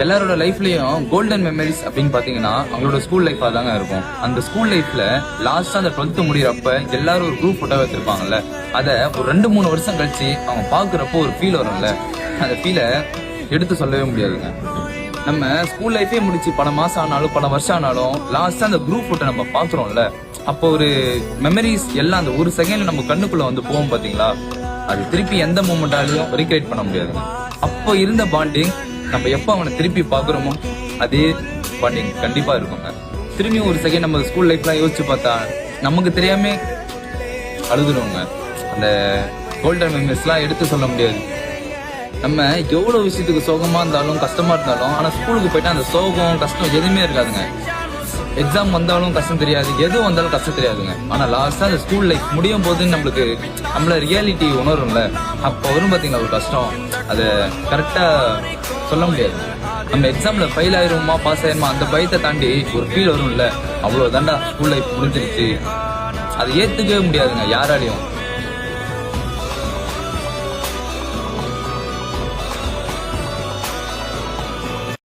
எல்லாரோட லைஃப்லயும் golden memories அப்படின்னு பாத்தீங்கன்னா அவங்களோட ஸ்கூல் லைஃபா தாங்க இருக்கும். அந்த ஸ்கூல் லைஃப்ல லாஸ்டா அந்த 12th முடியறப்ப எல்லாரும் ஒரு குரூப் போட்டோ வச்சிருப்பாங்கல்ல, அத ஒரு 2-3 வருஷம் கழிச்சு அவங்க பாக்குறப்போ ஒரு ஃபீல் வரும்ல, அந்த ஃபீலை எடுத்து சொல்லவே முடியாதுங்க. நம்ம ஸ்கூல் லைஃபே முடிச்சு பல மாசம் ஆனாலும் பல வருஷம் ஆனாலும் லாஸ்டா அந்த குரூப் போட்டோ நம்ம பாக்குறோம்ல, அப்போ ஒரு மெமரிஸ் எல்லாம் அந்த ஒரு செகண்ட்ல நம்ம கண்ணுக்குள்ள வந்து போவோம் பாத்தீங்களா, அது திருப்பி எந்த மூமெண்டாலையும் ரீக்ரியேட் பண்ண முடியாதுங்க. அப்போ இருந்த பாண்டிங் நம்ம எப்ப அவனை திருப்பி பாக்குறோமோ அதே பாண்டிங் கண்டிப்பா இருக்குங்க. திரும்பி ஒரு செகண்ட் நம்ம ஸ்கூல் லைஃப்லாம் யோசிச்சு பார்த்தா நமக்கு தெரியாம அழுதுடுவோங்க. அந்த கோல்டன் மெமரிஸ்லாம் எடுத்து சொல்ல முடியாது. நம்ம எவ்வளவு விஷயத்துக்கு சோகமா இருந்தாலும் கஷ்டமா இருந்தாலும் ஆனா ஸ்கூலுக்கு போயிட்டா அந்த சோகம் கஷ்டம் எதுவுமே இருக்காதுங்க. எக்ஸாம் வந்தாலும் கஷ்டம் தெரியாது, எது வந்தாலும் கஷ்டம் தெரியாதுங்க. ஆனா லாஸ்டா அந்த ஸ்கூல் லைஃப் முடியும் போது நம்மள ரியாலிட்டி உணரும்ல, அப்ப வரும் பாத்தீங்களா ஒரு கஷ்டம், அதை கரெக்டா சொல்ல முடியாது. நம்ம எக்ஸாம்ல ஃபெயில் ஆயிருமா பாஸ் ஆயிருமா அந்த பயத்தை தாண்டி ஒரு ஃபீல் வரும்ல, அவ்வளவு தாண்டா ஸ்கூல் லைஃப் முடிஞ்சிருச்சு, அதை ஏத்துக்கவே முடியாதுங்க யாராலையும்.